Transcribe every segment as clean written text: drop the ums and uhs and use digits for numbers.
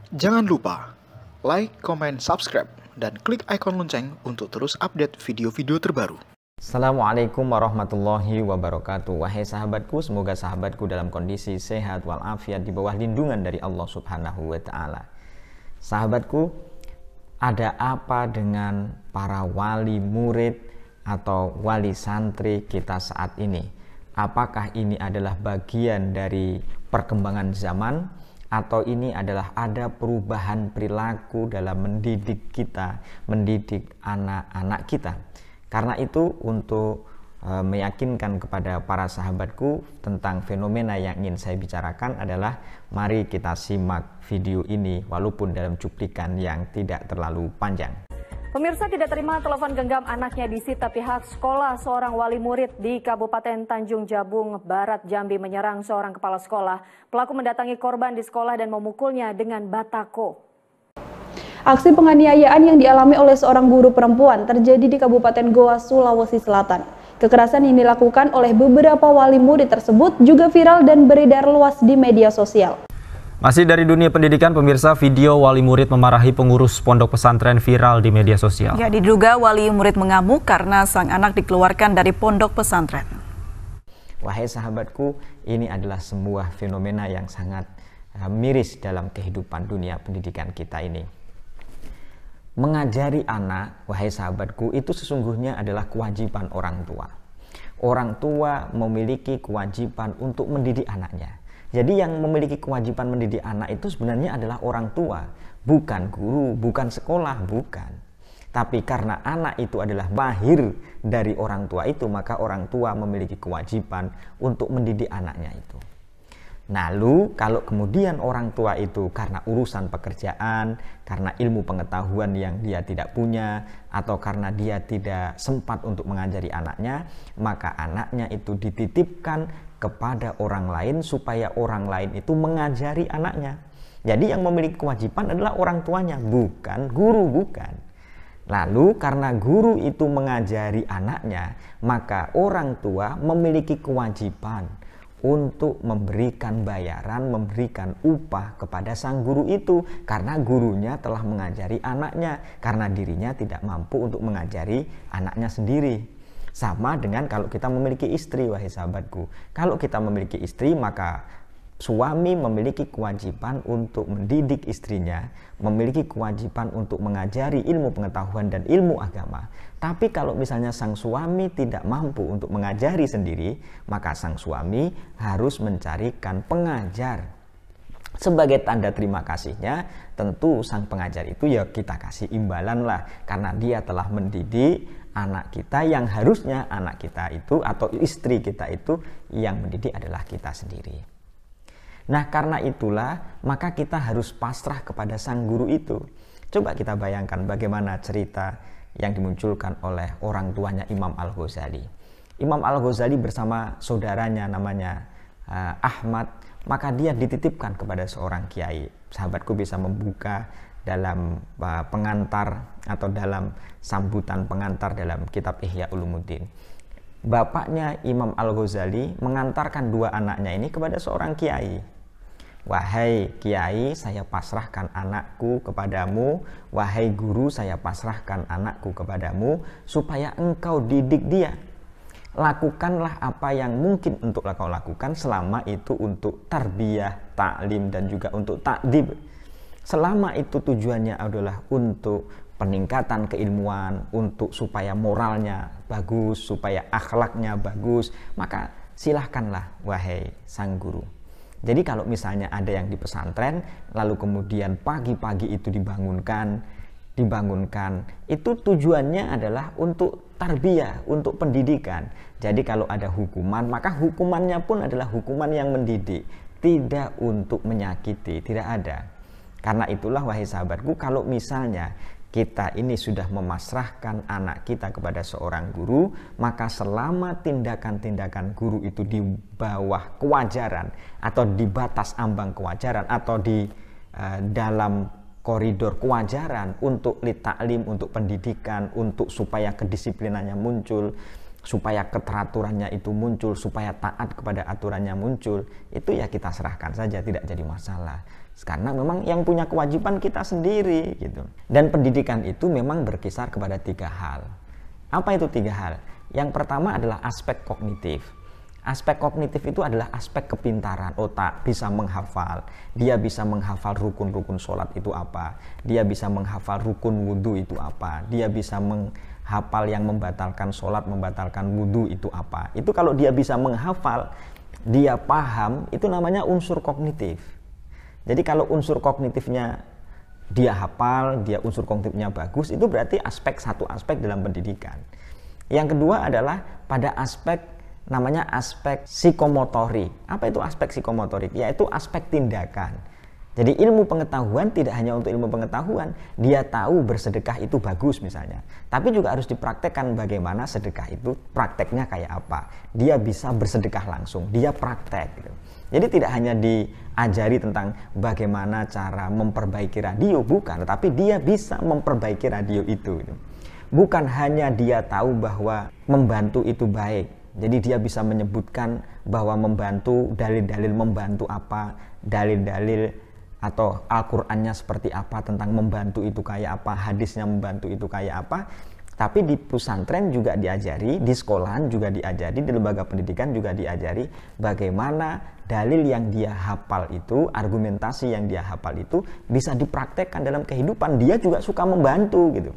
Jangan lupa like, comment, subscribe, dan klik ikon lonceng untuk terus update video-video terbaru. Assalamualaikum warahmatullahi wabarakatuh. Wahai sahabatku, semoga sahabatku dalam kondisi sehat walafiat di bawah lindungan dari Allah Subhanahu wa Ta'ala. Sahabatku, ada apa dengan para wali murid atau wali santri kita saat ini? Apakah ini adalah bagian dari perkembangan zaman, atau ini adalah ada perubahan perilaku dalam mendidik kita, mendidik anak-anak kita? Karena itu, untuk meyakinkan kepada para sahabatku tentang fenomena yang ingin saya bicarakan adalah, mari kita simak video ini walaupun dalam cuplikan yang tidak terlalu panjang. Pemirsa, tidak terima telepon genggam anaknya disita pihak sekolah. Seorang wali murid di Kabupaten Tanjung Jabung Barat, Jambi menyerang seorang kepala sekolah. Pelaku mendatangi korban di sekolah dan memukulnya dengan batako. Aksi penganiayaan yang dialami oleh seorang guru perempuan terjadi di Kabupaten Goa, Sulawesi Selatan. Kekerasan yang dilakukan oleh beberapa wali murid tersebut juga viral dan beredar luas di media sosial. Masih dari dunia pendidikan, pemirsa, video wali murid memarahi pengurus pondok pesantren viral di media sosial. Ya, diduga wali murid mengamuk karena sang anak dikeluarkan dari pondok pesantren. Wahai sahabatku, ini adalah sebuah fenomena yang sangat miris dalam kehidupan dunia pendidikan kita ini. Mengajari anak, wahai sahabatku, itu sesungguhnya adalah kewajiban orang tua. Orang tua memiliki kewajiban untuk mendidik anaknya. Jadi yang memiliki kewajiban mendidik anak itu sebenarnya adalah orang tua, bukan guru, bukan sekolah, bukan. Tapi karena anak itu adalah lahir dari orang tua itu, maka orang tua memiliki kewajiban untuk mendidik anaknya itu. Lalu kalau kemudian orang tua itu karena urusan pekerjaan, karena ilmu pengetahuan yang dia tidak punya, atau karena dia tidak sempat untuk mengajari anaknya, maka anaknya itu dititipkan kepada orang lain supaya orang lain itu mengajari anaknya. Jadi yang memiliki kewajiban adalah orang tuanya, bukan guru, bukan. Lalu karena guru itu mengajari anaknya, maka orang tua memiliki kewajiban untuk memberikan bayaran, memberikan upah kepada sang guru itu, karena gurunya telah mengajari anaknya, karena dirinya tidak mampu untuk mengajari anaknya sendiri. Sama dengan kalau kita memiliki istri, wahai sahabatku. Kalau kita memiliki istri, maka suami memiliki kewajiban untuk mendidik istrinya, memiliki kewajiban untuk mengajari ilmu pengetahuan dan ilmu agama. Tapi kalau misalnya sang suami tidak mampu untuk mengajari sendiri, maka sang suami harus mencarikan pengajar. Sebagai tanda terima kasihnya, tentu sang pengajar itu ya kita kasih imbalan lah, karena dia telah mendidik anak kita, yang harusnya anak kita itu atau istri kita itu yang mendidik adalah kita sendiri. Nah, karena itulah maka kita harus pasrah kepada sang guru itu. Coba kita bayangkan bagaimana cerita yang dimunculkan oleh orang tuanya Imam Al-Ghazali. Imam Al-Ghazali bersama saudaranya namanya Ahmad, maka dia dititipkan kepada seorang kiai. Sahabatku bisa membuka dalam pengantar atau dalam sambutan pengantar dalam kitab Ihya Ulumuddin. Bapaknya Imam Al-Ghazali mengantarkan dua anaknya ini kepada seorang kiai. Wahai kiai, saya pasrahkan anakku kepadamu. Wahai guru, saya pasrahkan anakku kepadamu supaya engkau didik dia. Lakukanlah apa yang mungkin untuk kau lakukan, selama itu untuk tarbiyah, taklim, dan juga untuk ta'dib. Selama itu tujuannya adalah untuk peningkatan keilmuan, untuk supaya moralnya bagus, supaya akhlaknya bagus, maka silahkanlah wahai sang guru. Jadi kalau misalnya ada yang di pesantren, lalu kemudian pagi-pagi itu dibangunkan, itu tujuannya adalah untuk tarbiyah, untuk pendidikan. Jadi kalau ada hukuman, maka hukumannya pun adalah hukuman yang mendidik, tidak untuk menyakiti, tidak ada. Karena itulah wahai sahabatku, kalau misalnya kita ini sudah memasrahkan anak kita kepada seorang guru, maka selama tindakan-tindakan guru itu di bawah kewajaran atau di batas ambang kewajaran atau di dalam koridor kewajaran untuk litaklim, untuk pendidikan, untuk supaya kedisiplinannya muncul, supaya keteraturannya itu muncul, supaya taat kepada aturannya muncul, itu ya kita serahkan saja, tidak jadi masalah. Karena memang yang punya kewajiban kita sendiri gitu. Dan pendidikan itu memang berkisar kepada 3 hal. Apa itu 3 hal? Yang pertama adalah aspek kognitif. Aspek kognitif itu adalah aspek kepintaran otak, bisa menghafal. Dia bisa menghafal rukun-rukun sholat itu apa. Dia bisa menghafal rukun wudhu itu apa. Dia bisa menghafal yang membatalkan sholat, membatalkan wudhu itu apa. Itu kalau dia bisa menghafal, dia paham, itu namanya unsur kognitif. Jadi kalau unsur kognitifnya dia hafal, dia unsur kognitifnya bagus, itu berarti satu aspek dalam pendidikan. Yang kedua adalah pada aspek namanya aspek psikomotorik. Apa itu aspek psikomotorik? Yaitu aspek tindakan. Jadi ilmu pengetahuan tidak hanya untuk ilmu pengetahuan, dia tahu bersedekah itu bagus misalnya. Tapi juga harus dipraktekkan bagaimana sedekah itu prakteknya kayak apa. Dia bisa bersedekah langsung, dia praktek gitu. Jadi tidak hanya diajari tentang bagaimana cara memperbaiki radio, bukan, tapi dia bisa memperbaiki radio itu. Bukan hanya dia tahu bahwa membantu itu baik, jadi dia bisa menyebutkan bahwa membantu, dalil-dalil membantu apa, dalil-dalil atau Al-Qur'annya seperti apa tentang membantu itu kayak apa, hadisnya membantu itu kayak apa. Tapi di pesantren juga diajari, di sekolahan juga diajari, di lembaga pendidikan juga diajari bagaimana dalil yang dia hafal itu, argumentasi yang dia hafal itu bisa dipraktekkan dalam kehidupan. Dia juga suka membantu gitu.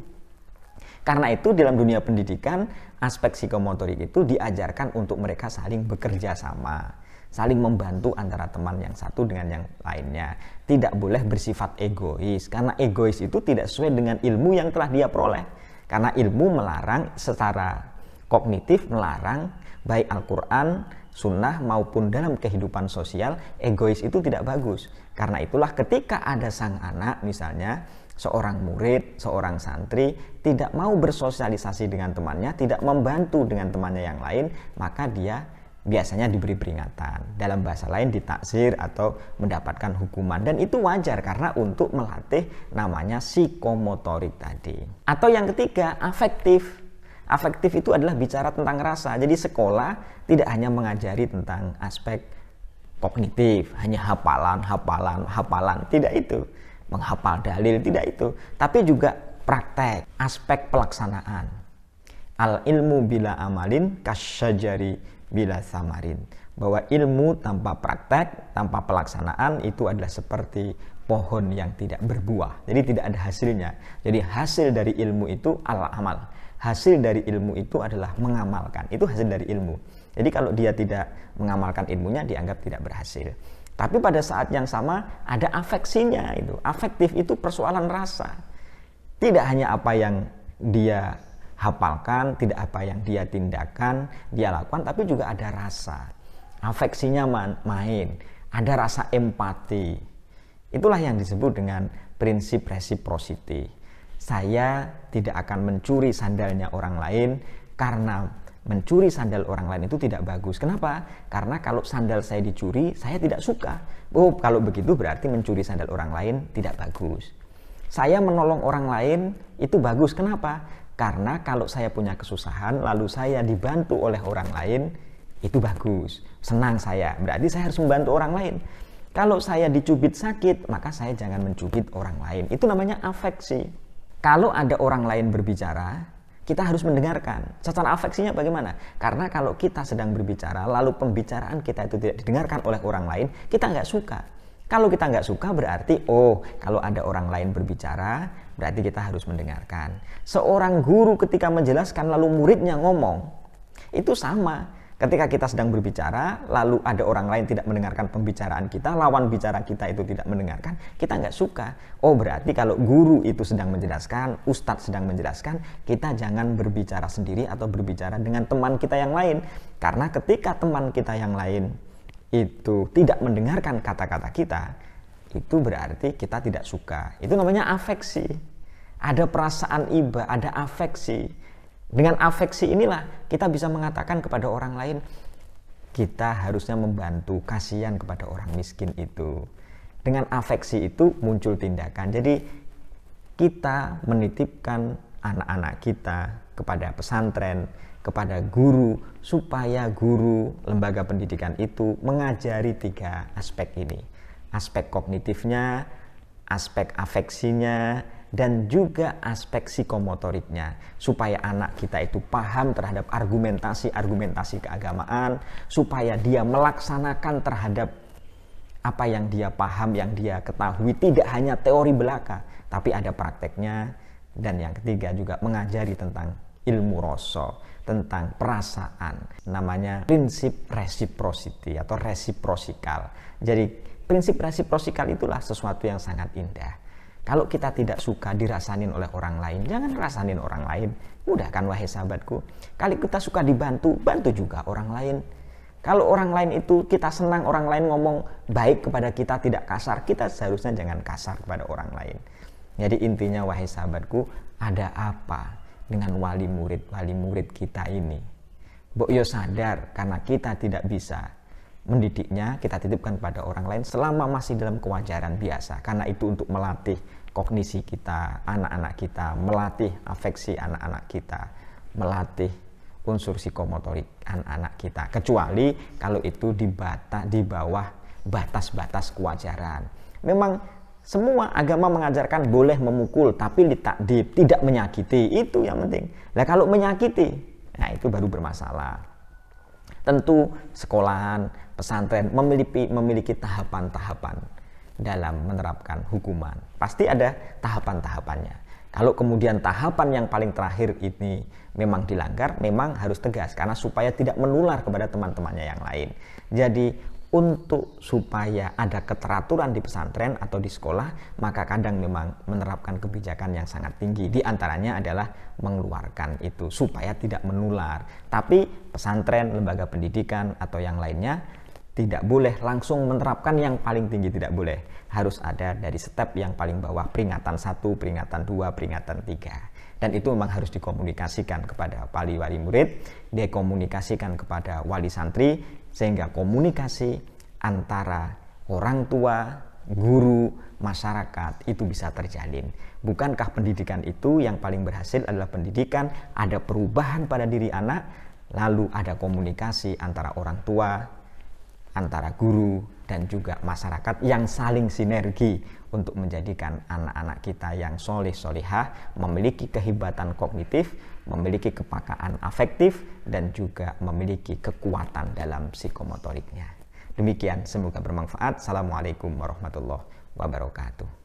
Karena itu dalam dunia pendidikan, aspek psikomotorik itu diajarkan untuk mereka saling bekerja sama, saling membantu antara teman yang satu dengan yang lainnya. Tidak boleh bersifat egois, karena egois itu tidak sesuai dengan ilmu yang telah dia peroleh. Karena ilmu melarang secara kognitif, melarang baik Al-Quran, sunnah maupun dalam kehidupan sosial, egois itu tidak bagus. Karena itulah ketika ada sang anak misalnya, seorang murid, seorang santri tidak mau bersosialisasi dengan temannya, tidak membantu dengan temannya yang lain, maka dia biasanya diberi peringatan, dalam bahasa lain ditaksir atau mendapatkan hukuman. Dan itu wajar karena untuk melatih namanya psikomotorik tadi. Atau yang ketiga, afektif. Afektif itu adalah bicara tentang rasa. Jadi sekolah tidak hanya mengajari tentang aspek kognitif, hanya hafalan, tidak itu. Menghafal dalil, tidak itu. Tapi juga praktek, aspek pelaksanaan. Al ilmu bila amalin kasyajari bila samarin, bahwa ilmu tanpa praktek, tanpa pelaksanaan itu adalah seperti pohon yang tidak berbuah, jadi tidak ada hasilnya. Jadi hasil dari ilmu itu al-amal, hasil dari ilmu itu adalah mengamalkan, itu hasil dari ilmu. Jadi kalau dia tidak mengamalkan ilmunya dianggap tidak berhasil. Tapi pada saat yang sama ada afeksinya itu, afektif itu persoalan rasa. Tidak hanya apa yang dia hafalkan, tidak apa yang dia tindakan, dia lakukan, tapi juga ada rasa. Afeksinya main, ada rasa empati. Itulah yang disebut dengan prinsip reciprocity. Saya tidak akan mencuri sandalnya orang lain karena mencuri sandal orang lain itu tidak bagus. Kenapa? Karena kalau sandal saya dicuri, saya tidak suka. Oh, kalau begitu berarti mencuri sandal orang lain tidak bagus. Saya menolong orang lain itu bagus. Kenapa? Karena kalau saya punya kesusahan, lalu saya dibantu oleh orang lain, itu bagus. Senang saya, berarti saya harus membantu orang lain. Kalau saya dicubit sakit, maka saya jangan mencubit orang lain. Itu namanya afeksi. Kalau ada orang lain berbicara, kita harus mendengarkan. Secara afeksinya bagaimana? Karena kalau kita sedang berbicara, lalu pembicaraan kita itu tidak didengarkan oleh orang lain, kita nggak suka. Kalau kita nggak suka berarti, kalau ada orang lain berbicara, berarti kita harus mendengarkan. Seorang guru ketika menjelaskan lalu muridnya ngomong, itu sama. Ketika kita sedang berbicara, lalu ada orang lain tidak mendengarkan pembicaraan kita, lawan bicara kita itu tidak mendengarkan, kita nggak suka. Berarti kalau guru itu sedang menjelaskan, ustadz sedang menjelaskan, kita jangan berbicara sendiri atau berbicara dengan teman kita yang lain. Karena ketika teman kita yang lain itu tidak mendengarkan kata-kata kita, itu berarti kita tidak suka. Itu namanya afeksi. Ada perasaan iba, ada afeksi. Dengan afeksi inilah kita bisa mengatakan kepada orang lain, kita harusnya membantu, kasihan kepada orang miskin itu. Dengan afeksi itu muncul tindakan. Jadi kita menitipkan anak-anak kita kepada pesantren, kepada guru, supaya guru lembaga pendidikan itu mengajari 3 aspek ini. aspek kognitifnya, aspek afeksinya, dan juga aspek psikomotoriknya, supaya anak kita itu paham terhadap argumentasi keagamaan, supaya dia melaksanakan terhadap apa yang dia paham, yang dia ketahui, tidak hanya teori belaka, tapi ada prakteknya. Dan yang ketiga juga mengajari tentang ilmu rasa, tentang perasaan, namanya prinsip reciprocity atau resiprosikal. Jadi prinsip resiprosikal itulah sesuatu yang sangat indah. Kalau kita tidak suka dirasanin oleh orang lain, jangan rasanin orang lain. Mudah kan wahai sahabatku? Kalau kita suka dibantu, bantu juga orang lain. Kalau orang lain itu kita senang, orang lain ngomong baik kepada kita, tidak kasar, kita seharusnya jangan kasar kepada orang lain. Jadi intinya wahai sahabatku, ada apa dengan wali murid kita ini? Mbok yo sadar karena kita tidak bisa mendidiknya, kita titipkan pada orang lain selama masih dalam kewajaran biasa. Karena itu untuk melatih kognisi kita, anak-anak kita, melatih afeksi anak-anak kita, melatih unsur psikomotorik anak-anak kita. Kecuali kalau itu di bawah batas-batas kewajaran. Memang semua agama mengajarkan boleh memukul, tapi ditakdib, tidak menyakiti. Itu yang penting. Nah kalau menyakiti, nah itu baru bermasalah. Tentu sekolahan, pesantren memiliki tahapan-tahapan dalam menerapkan hukuman. Pasti ada tahapan-tahapannya. Kalau kemudian tahapan yang paling terakhir ini memang dilanggar, memang harus tegas karena supaya tidak menular kepada teman-temannya yang lain. Jadi untuk supaya ada keteraturan di pesantren atau di sekolah, maka kadang memang menerapkan kebijakan yang sangat tinggi. Di antaranya adalah mengeluarkan itu supaya tidak menular. Tapi pesantren, lembaga pendidikan atau yang lainnya tidak boleh langsung menerapkan yang paling tinggi, tidak boleh. Harus ada dari step yang paling bawah, peringatan 1, peringatan 2, peringatan 3. Dan itu memang harus dikomunikasikan kepada wali murid, dikomunikasikan kepada wali santri, sehingga komunikasi antara orang tua, guru, masyarakat itu bisa terjalin. Bukankah pendidikan itu yang paling berhasil adalah pendidikan, ada perubahan pada diri anak, lalu ada komunikasi antara orang tua, antara guru, dan juga masyarakat yang saling sinergi untuk menjadikan anak-anak kita yang soleh-solehah, memiliki kehebatan kognitif, memiliki kepekaan afektif, dan juga memiliki kekuatan dalam psikomotoriknya. Demikian, semoga bermanfaat. Assalamualaikum warahmatullahi wabarakatuh.